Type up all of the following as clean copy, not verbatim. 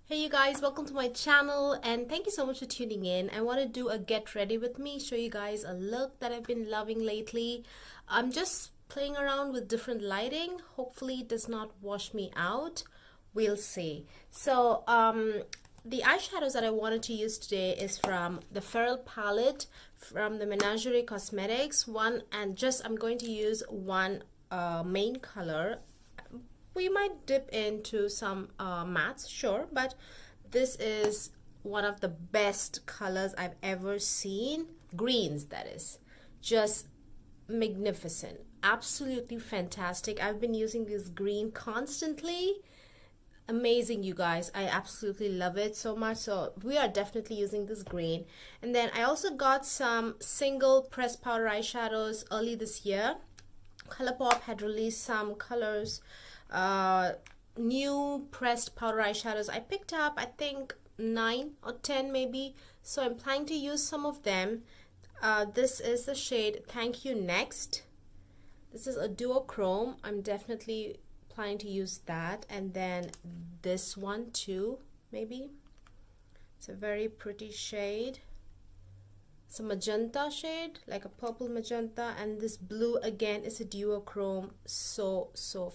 Hey you guys, welcome to my channel and thank you so much for tuning in. I want to do a get ready with me, show you guys a look that I've been loving lately. I'm just playing around with different lighting. Hopefully it does not wash me out. We'll see. So the eyeshadows that I wanted to use today is from the Feral palette from the Menagerie Cosmetics I'm going to use one main color. We might dip into some mattes, sure, but this is one of the best colors I've ever seen. Greens, that is. Just magnificent. Absolutely fantastic. I've been using this green constantly. Amazing, you guys. I absolutely love it so much. So we are definitely using this green. And then I also got some single pressed powder eyeshadows early this year. Colourpop had released some colors, new pressed powder eyeshadows. I picked up I think 9 or 10 maybe, so I'm planning to use some of them. This is the shade Thank You Next. This is a duochrome. I'm definitely planning to use that, and then this one too, maybe. It's a very pretty shade. It's a magenta shade, like a purple magenta, and this blue again is a duochrome. So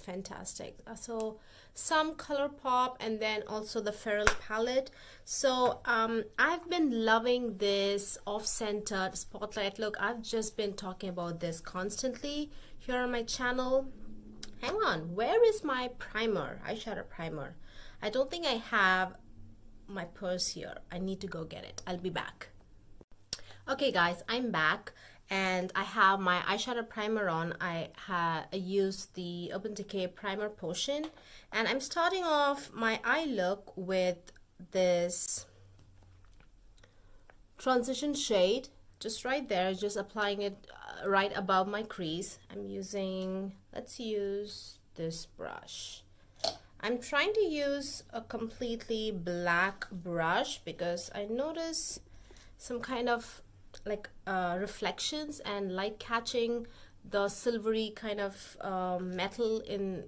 fantastic. So some Colourpop and then also the Feral palette. So I've been loving this off-centered spotlight look. I've just been talking about this constantly here on my channel. Hang on, where is my primer, eyeshadow primer? I don't think I have my purse here. I need to go get it. I'll be back. Okay guys, I'm back and I have my eyeshadow primer on. I used the Urban Decay primer potion, and I'm starting off my eye look with this transition shade just right there, just applying it right above my crease. Let's use this brush. I'm trying to use a completely black brush because I notice some kind of like reflections and light catching the silvery kind of metal in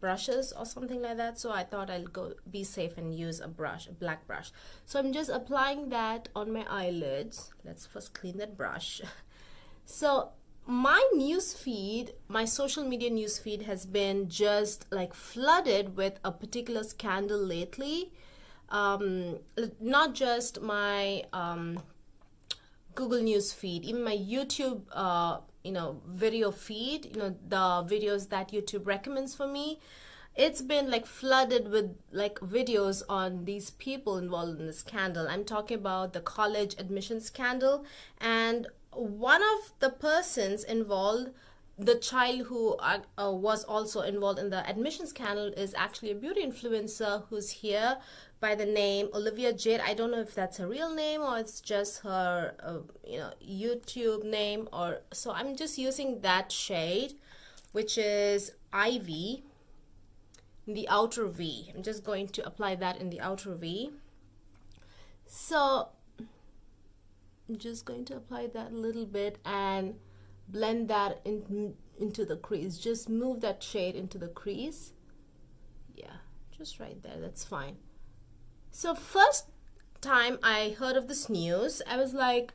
brushes or something like that. So I thought I'll go be safe and use a black brush. So I'm just applying that on my eyelids. Let's first clean that brush. So my news feed, my social media news feed has been just like flooded with a particular scandal lately. Not just my Google News feed, even my YouTube video feed, the videos that YouTube recommends for me, it's been like flooded with like videos on these people involved in the scandal. I'm talking about the college admission scandal, and one of the persons involved, the child who was also involved in the admission scandal, is actually a beauty influencer who's here by the name Olivia Jade. I don't know if that's her real name or it's just her YouTube name, or so I'm just using that shade, which is Ivy, in the outer V. I'm just going to apply that in the outer V. So I'm just going to apply that a little bit and blend that into the crease. Just move that shade into the crease. Yeah, just right there. That's fine. So first time I heard of this news, I was like,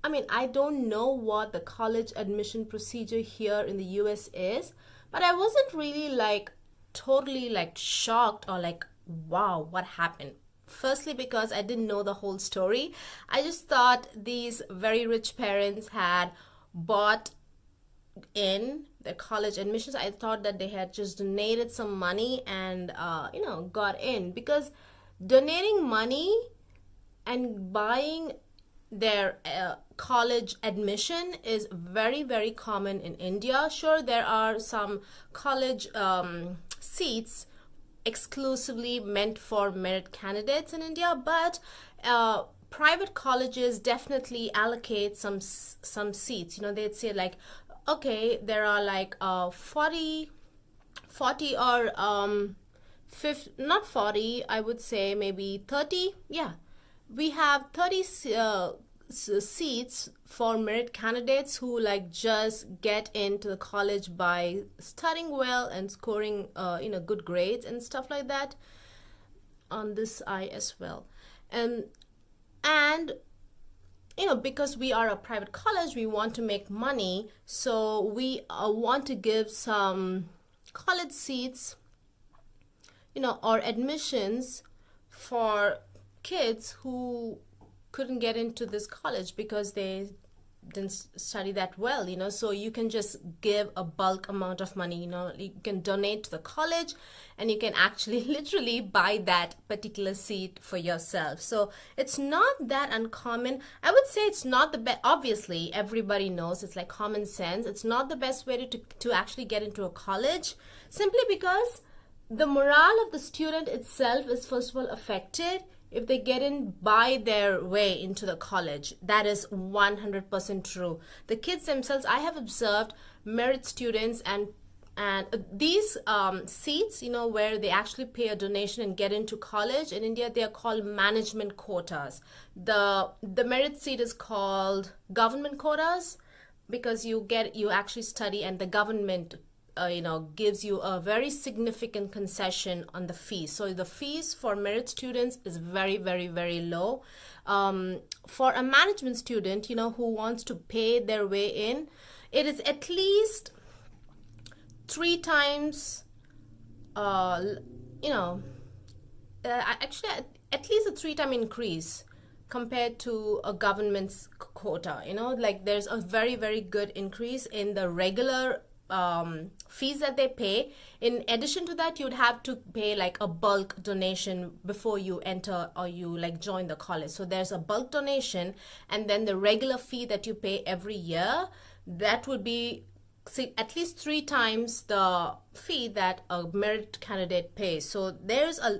I don't know what the college admission procedure here in the US is, but I wasn't really like totally like shocked or like, wow, what happened? Firstly, because I didn't know the whole story. I just thought these very rich parents had bought in their college admissions. I thought that they had just donated some money and got in, because donating money and buying their college admission is very common in India. Sure, there are some college seats exclusively meant for merit candidates in India, but private colleges definitely allocate some seats. They'd say like, okay, there are like 40 or 50, not 40, I would say maybe 30. Yeah, we have 30 seats for merit candidates who like just get into the college by studying well and scoring good grades and stuff like that. on this eye as well. And you know, because we are a private college, we want to make money, so we want to give some college seats, you know, or admissions for kids who couldn't get into this college because they didn't study that well, you know. So you can just give a bulk amount of money, you know, you can donate to the college and you can actually literally buy that particular seat for yourself. So it's not that uncommon. I would say it's not the best. Obviously everybody knows, it's like common sense, it's not the best way to actually get into a college, simply because the morale of the student itself is first of all affected if they get in by their way into the college. That is 100% true. The kids themselves, I have observed merit students and these seats, you know, where they actually pay a donation and get into college. In India, they are called management quotas. The merit seat is called government quotas because you actually study, and the government you know, gives you a very significant concession on the fees. So the fees for merit students is very, very, very low. For a management student, you know, who wants to pay their way in, it is at least 3 times, you know, actually at least a 3-time increase compared to a government's quota. You know, like there's a very, very good increase in the regular fees that they pay. In addition to that, you'd have to pay like a bulk donation before you enter or you like join the college. So there's a bulk donation, and then the regular fee that you pay every year, that would be at least 3 times the fee that a merit candidate pays. So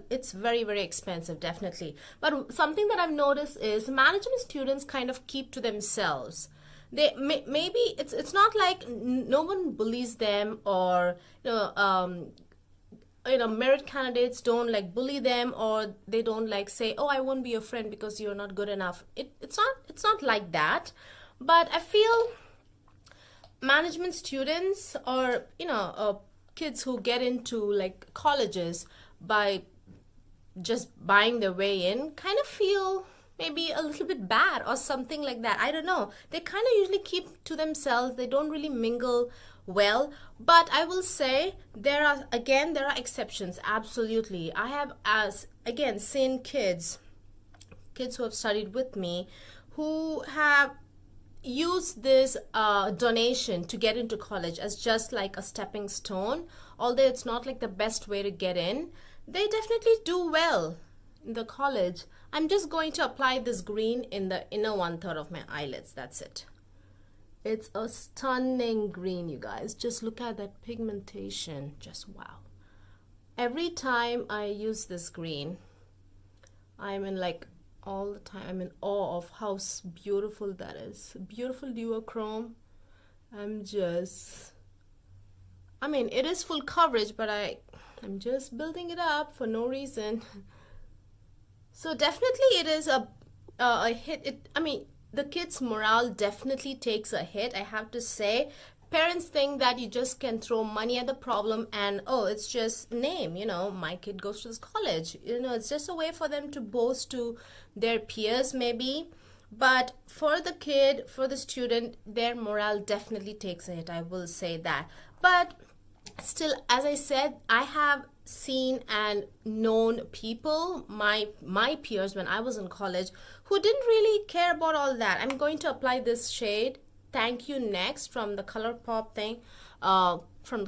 it's very, very expensive, definitely. But something that I've noticed is management students kind of keep to themselves. They maybe it's not like no one bullies them, or you know, merit candidates don't like bully them, or they don't like say, oh, I won't be your friend because you're not good enough. It's not like that. But I feel management students, or you know, kids who get into like colleges by just buying their way in, kind of feel maybe a little bit bad or something like that. I don't know. They kind of usually keep to themselves. They don't really mingle well. But I will say there are exceptions. Absolutely. I have seen kids who have studied with me who have used this donation to get into college as just like a stepping stone. Although it's not like the best way to get in, they definitely do well in the college. I'm just going to apply this green in the inner 1/3 of my eyelids. That's it. It's a stunning green, you guys. Just look at that pigmentation. Just wow. Every time I use this green, I'm in like all the time, I'm in awe of how beautiful that is. Beautiful duochrome. I mean, it is full coverage, but I'm just building it up for no reason. So definitely it is a hit. I mean, the kids' morale definitely takes a hit, I have to say. Parents think that you just can throw money at the problem and, oh, it's just name, you know, my kid goes to this college. You know, it's just a way for them to boast to their peers maybe. But for the kid, for the student, their morale definitely takes a hit, I will say that. But still, as I said, I have seen and known people, my peers when I was in college, who didn't really care about all that. I'm going to apply this shade, Thank You Next, from the Colourpop thing, from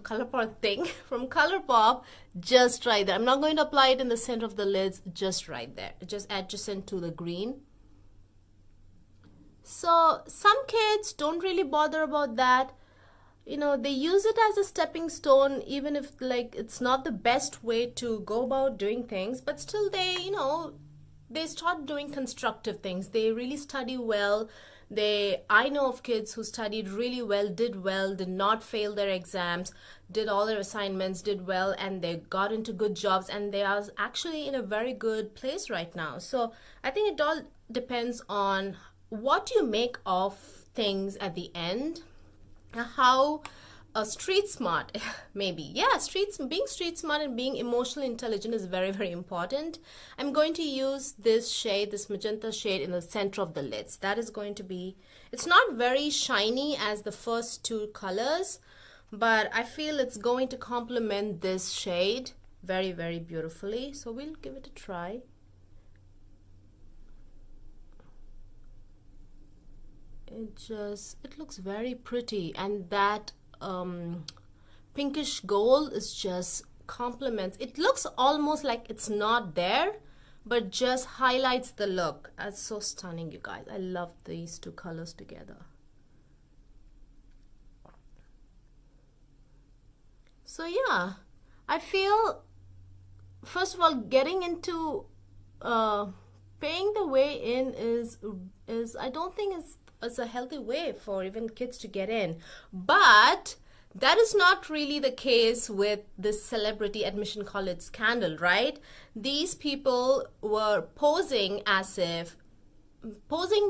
Colourpop, just right there. I'm not going to apply it in the center of the lids, just right there, just adjacent to the green. So some kids don't really bother about that. You know, they use it as a stepping stone, even if like it's not the best way to go about doing things, but still they, you know, they start doing constructive things. They really study well. I know of kids who studied really well, did not fail their exams, did all their assignments, did well, and they got into good jobs, and they are actually in a very good place right now. So I think it all depends on what you make of things at the end, how street smart. Maybe, yeah, being street smart and being emotionally intelligent is very, very important. I'm going to use this shade, this magenta shade, in the center of the lids. That is going to be, it's not very shiny as the first two colors, but I feel it's going to complement this shade very, very beautifully. So we'll give it a try. It looks very pretty, and that pinkish gold is just complements. It looks almost like it's not there, but just highlights the look. It's so stunning, you guys. I love these two colors together. So yeah, I feel, first of all, getting into paying the way in is I don't think it's a healthy way for even kids to get in. But that is not really the case with this celebrity admission college scandal, right? These people were posing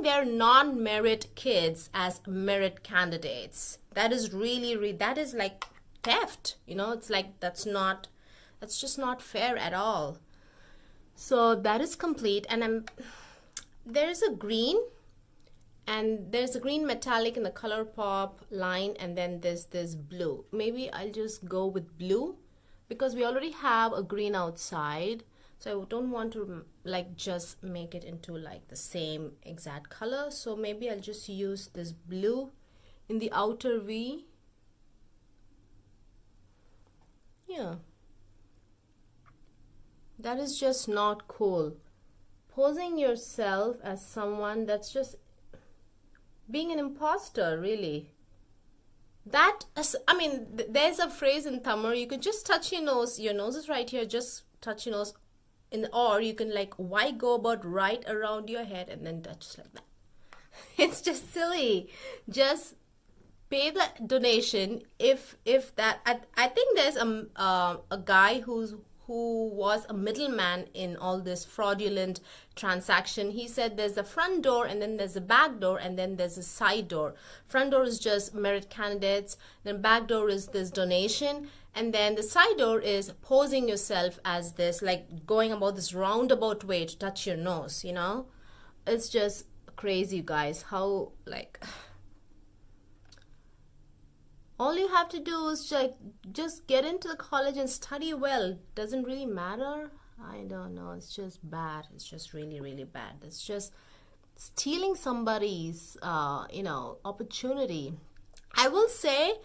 their non-merit kids as merit candidates. That is really, that is like theft, you know. It's like, that's just not fair at all. So that is complete, and there's a green, and there's a green metallic in the Colourpop line, and then there's this blue. Maybe I'll just go with blue because we already have a green outside, so I don't want to like just make it into like the same exact color. So maybe I'll just use this blue in the outer V. Yeah, that is just not cool. Posing yourself as someone, that's just being an imposter, really. That is, I mean, there's a phrase in Tamil, you can just touch your nose is right here, just touch your nose, or you can like, why go about right around your head and then touch like that? It's just silly. Just pay the donation. If that, I think there's a guy who was a middleman in all this fraudulent transaction. He said there's a front door, and then there's a back door, and then there's a side door. Front door is just merit candidates, then back door is this donation, and then the side door is posing yourself as this, like going about this roundabout way to touch your nose, you know. It's just crazy, you guys, how like all you have to do is like just get into the college and study well. Doesn't really matter. I don't know. It's just bad. It's just really, really bad. It's just stealing somebody's, opportunity. I will say,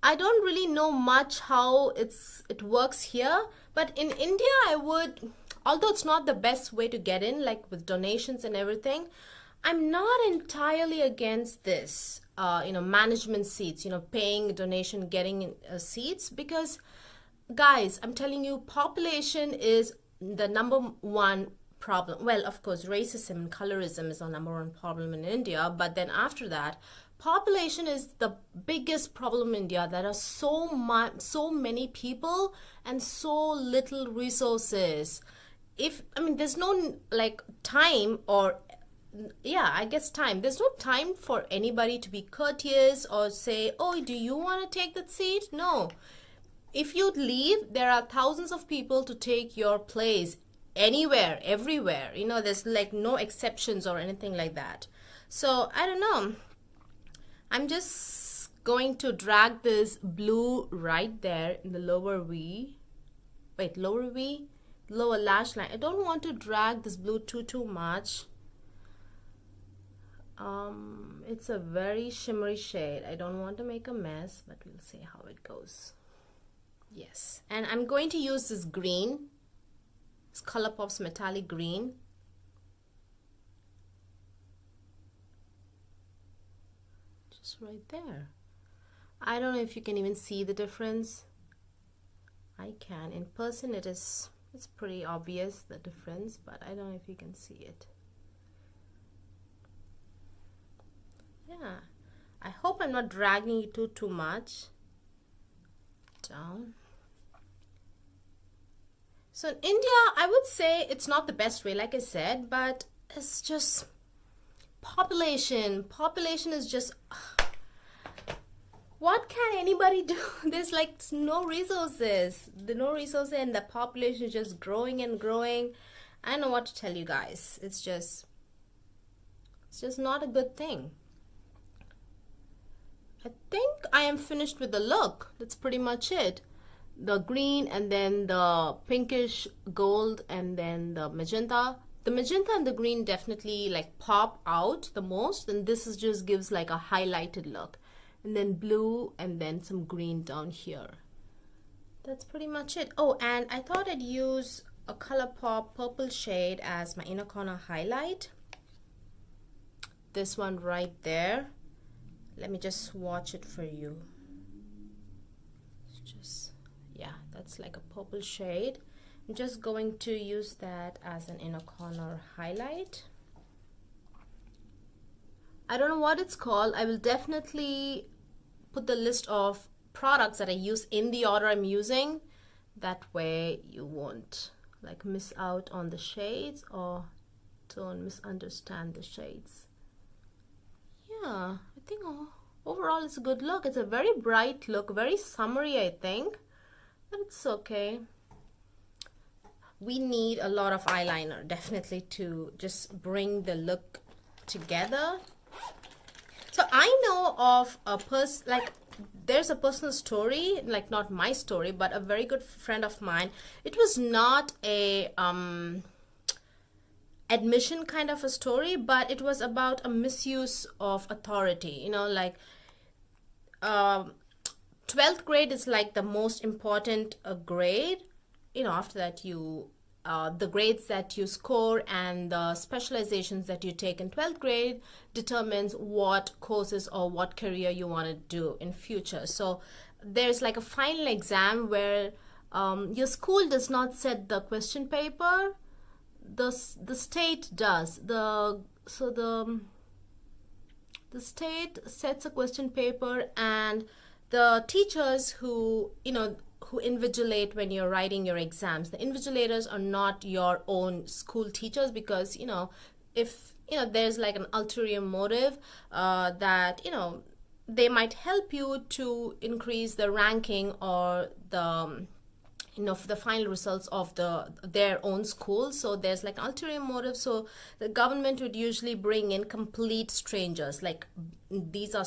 I don't really know much how it works here, but in India, I would, although it's not the best way to get in, like with donations and everything, I'm not entirely against this. Management seats, paying donation, getting seats, because guys, I'm telling you, population is the number one problem. Well, of course, racism and colorism is the number one problem in India, but then after that, population is the biggest problem in India. There are so many people and so little resources. There's no like time or I guess time. There's no time for anybody to be courteous or say, oh, do you want to take that seat? No. If you leave, there are thousands of people to take your place anywhere, everywhere. There's like no exceptions or anything like that. So I don't know. I'm just going to drag this blue right there in the lower V. Wait, lower V? Lower lash line. I don't want to drag this blue too much. It's a very shimmery shade. I don't want to make a mess, but we'll see how it goes. Yes, and I'm going to use this green. It's Colourpop's metallic green. Just right there. I don't know if you can even see the difference. I can. In person, it's pretty obvious, the difference, but I don't know if you can see it. Yeah, I hope I'm not dragging you too much down. So in India, I would say it's not the best way, like I said, but it's just population. Population is just, what can anybody do? There's like no resources. No resources, and the population is just growing and growing. I don't know what to tell you guys. It's just not a good thing. I think I am finished with the look. That's pretty much it. The green and then the pinkish gold and then the magenta. The magenta and the green definitely like pop out the most, and this is just gives like a highlighted look. And then blue and then some green down here. That's pretty much it. Oh, and I thought I'd use a Colourpop purple shade as my inner corner highlight. This one right there. Let me just swatch it for you. It's just, yeah, that's like a purple shade. I'm just going to use that as an inner corner highlight. I don't know what it's called. I will definitely put the list of products that I use in the order I'm using. That way you won't like miss out on the shades or don't misunderstand the shades. Yeah, I think overall it's a good look. It's a very bright look, very summery I think, but it's okay. We need a lot of eyeliner definitely to just bring the look together. So I know of a person, like there's a personal story, like not my story, but a very good friend of mine. It was not a admission kind of a story, but it was about a misuse of authority. You know, like 12th grade is like the most important grade. You know, after that you the grades that you score and the specializations that you take in 12th grade determines what courses or what career you want to do in future. So there's like a final exam where your school does not set the question paper. The state does. The state sets a question paper, and the teachers who who invigilate when you're writing your exams, the invigilators are not your own school teachers, because if there's like an ulterior motive that they might help you to increase the ranking or the for the final results of their own school. So there's like ulterior motive. So the government would usually bring in complete strangers. Like these are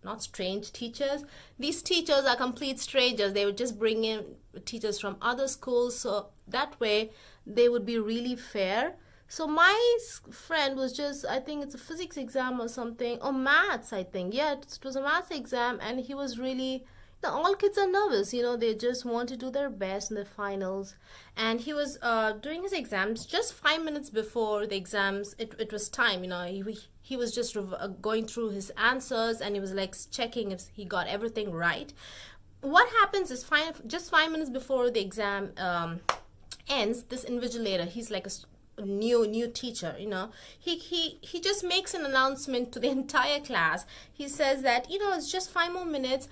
not strange teachers. These teachers are complete strangers. They would just bring in teachers from other schools. So that way they would be really fair. So my friend was just, I think it's a physics exam or something, or maths, I think. Yeah, it was a maths exam, and he was really, all kids are nervous, they just want to do their best in the finals. And he was doing his exams just 5 minutes before the exams. It was time, he was just going through his answers, and he was like checking if he got everything right. What happens is just 5 minutes before the exam ends, this invigilator, he's like a new teacher, he just makes an announcement to the entire class. He says that it's just 5 more minutes.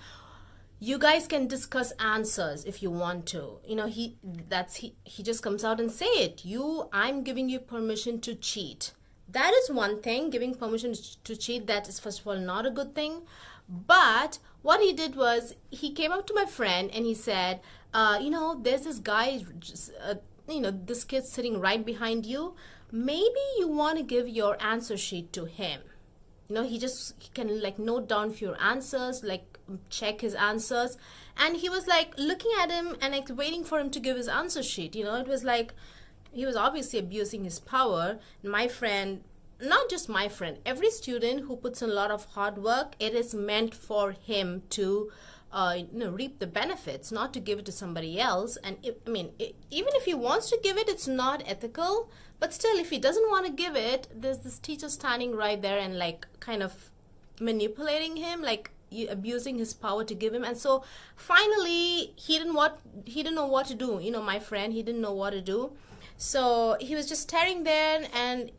You guys can discuss answers if you want to. He just comes out and say it. I'm giving you permission to cheat. That is one thing. Giving permission to cheat, that is first of all not a good thing. But what he did was he came up to my friend and he said, there's this guy, this kid sitting right behind you. Maybe you want to give your answer sheet to him. He can like note down a few answers, like check his answers. And he was like looking at him and like waiting for him to give his answer sheet. It was like he was obviously abusing his power. My friend, not just my friend, every student who puts in a lot of hard work, it is meant for him to reap the benefits, not to give it to somebody else. And even if he wants to give it, it's not ethical. But still, if he doesn't want to give it, there's this teacher standing right there and like kind of manipulating him, like abusing his power to give him. And so finally he didn't know what to do. My friend, he didn't know what to do. So he was just staring there, and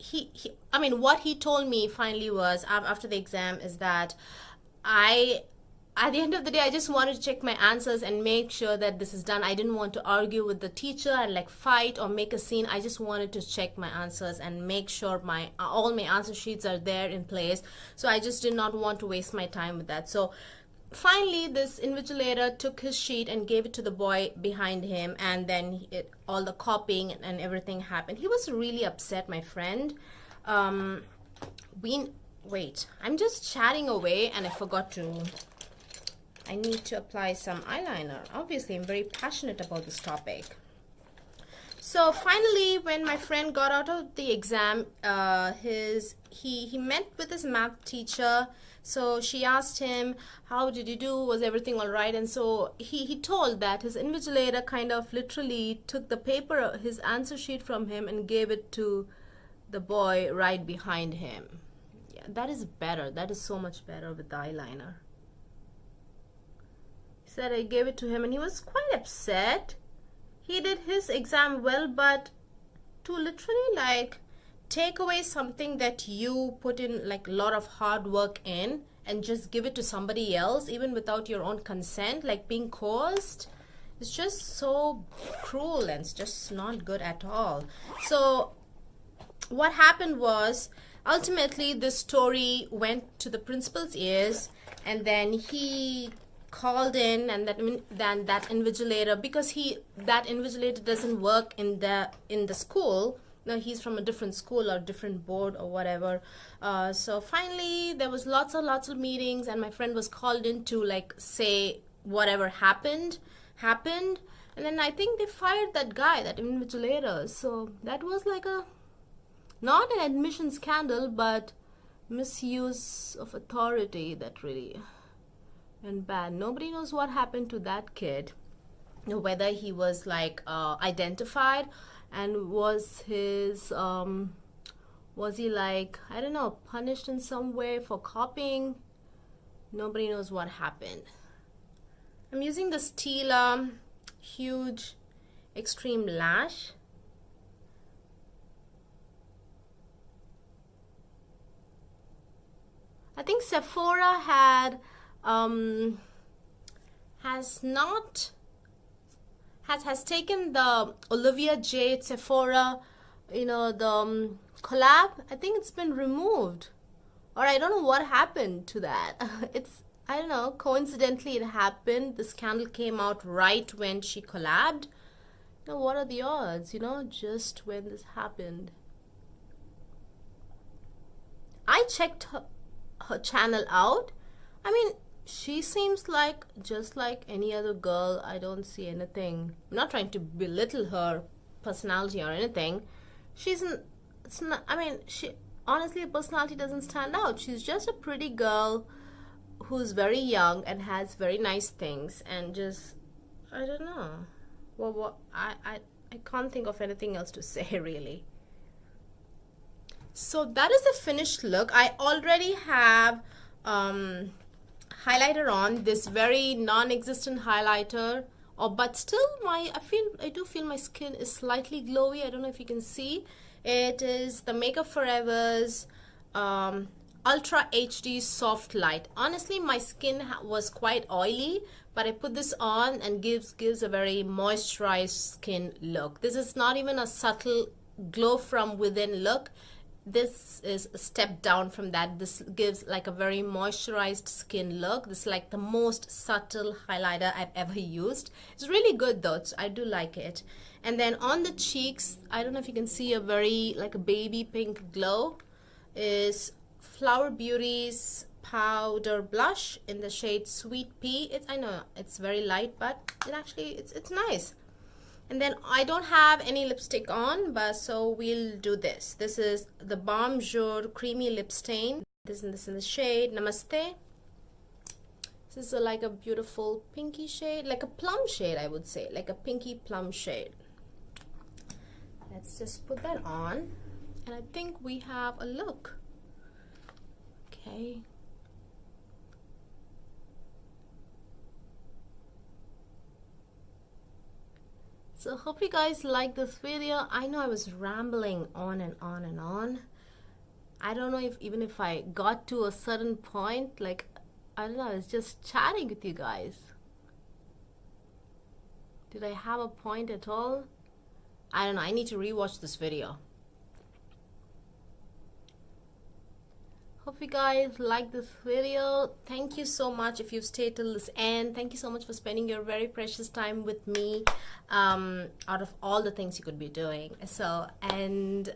what he told me finally was after the exam is that at the end of the day, I just wanted to check my answers and make sure that this is done. I didn't want to argue with the teacher and like fight or make a scene. I just wanted to check my answers and make sure all my answer sheets are there in place. So I just did not want to waste my time with that. So finally this invigilator took his sheet and gave it to the boy behind him, and then all the copying and everything happened. He was really upset, my friend. Wait, I'm just chatting away and I need to apply some eyeliner. Obviously, I'm very passionate about this topic. So finally, when my friend got out of the exam, he met with his math teacher. So she asked him, how did you do? Was everything all right? And so he told that his invigilator kind of literally took the paper, his answer sheet from him, and gave it to the boy right behind him. Yeah, that is better. That is so much better with the eyeliner. He said I gave it to him and he was quite upset. He did his exam well, but to literally like take away something that you put in like a lot of hard work in and just give it to somebody else, even without your own consent, like being coerced, it's just so cruel and it's just not good at all. So what happened was, ultimately this story went to the principal's ears, and then he called in, and then that invigilator, because that invigilator doesn't work in the school. No, he's from a different school or different board or whatever. So finally there was lots of meetings, and my friend was called in to like say whatever happened, and then I think they fired that guy, that invigilator. So that was like not an admission scandal, but misuse of authority that really went bad. Nobody knows what happened to that kid, whether he was like identified, and was he like, I don't know, punished in some way for copying. Nobody knows what happened. I'm using the Stila Huge Extreme Lash. I think Sephora has taken the Olivia Jade Sephora, the collab. I think it's been removed, or I don't know what happened to that. I don't know, coincidentally it happened. The scandal came out right when she collabed. What are the odds, just when this happened. I checked her channel out. I mean, she seems like just like any other girl. I don't see anything. I'm not trying to belittle her personality or anything. Honestly, her personality doesn't stand out. She's just a pretty girl who's very young and has very nice things, and just, I don't know. I can't think of anything else to say really. So that is the finished look. I already have highlighter on, this very non-existent highlighter, but still I do feel my skin is slightly glowy. I don't know if you can see. It is the Makeup Forever's Ultra HD Soft Light. Honestly, my skin was quite oily, but I put this on and gives a very moisturized skin look. This is not even a subtle glow from within look. This is a step down from that. This gives like a very moisturized skin look. This is like the most subtle highlighter I've ever used. It's really good though. I do like it. And then on the cheeks, I don't know if you can see a very like a baby pink glow, is Flower Beauty's powder blush in the shade Sweet Pea. I know it's very light, but it's nice. And then I don't have any lipstick on, but so we'll do this. This is the Balm Jour Creamy Lip Stain. This in the shade Namaste. This is like a beautiful pinky shade, like a plum shade, I would say, like a pinky plum shade. Let's just put that on, and I think we have a look. Okay. So hope you guys like this video. I know I was rambling on and on and on. I don't know even if I got to a certain point, like, I don't know, I was just chatting with you guys. Did I have a point at all? I don't know, I need to rewatch this video. Hope you guys like this video. Thank you so much if you've stayed till this end. Thank you so much for spending your very precious time with me, out of all the things you could be doing. So, and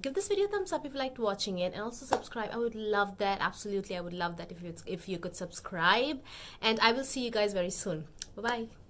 give this video a thumbs up if you liked watching it, and also subscribe. I would love that. Absolutely, I would love that if you could subscribe. And I will see you guys very soon. Bye bye.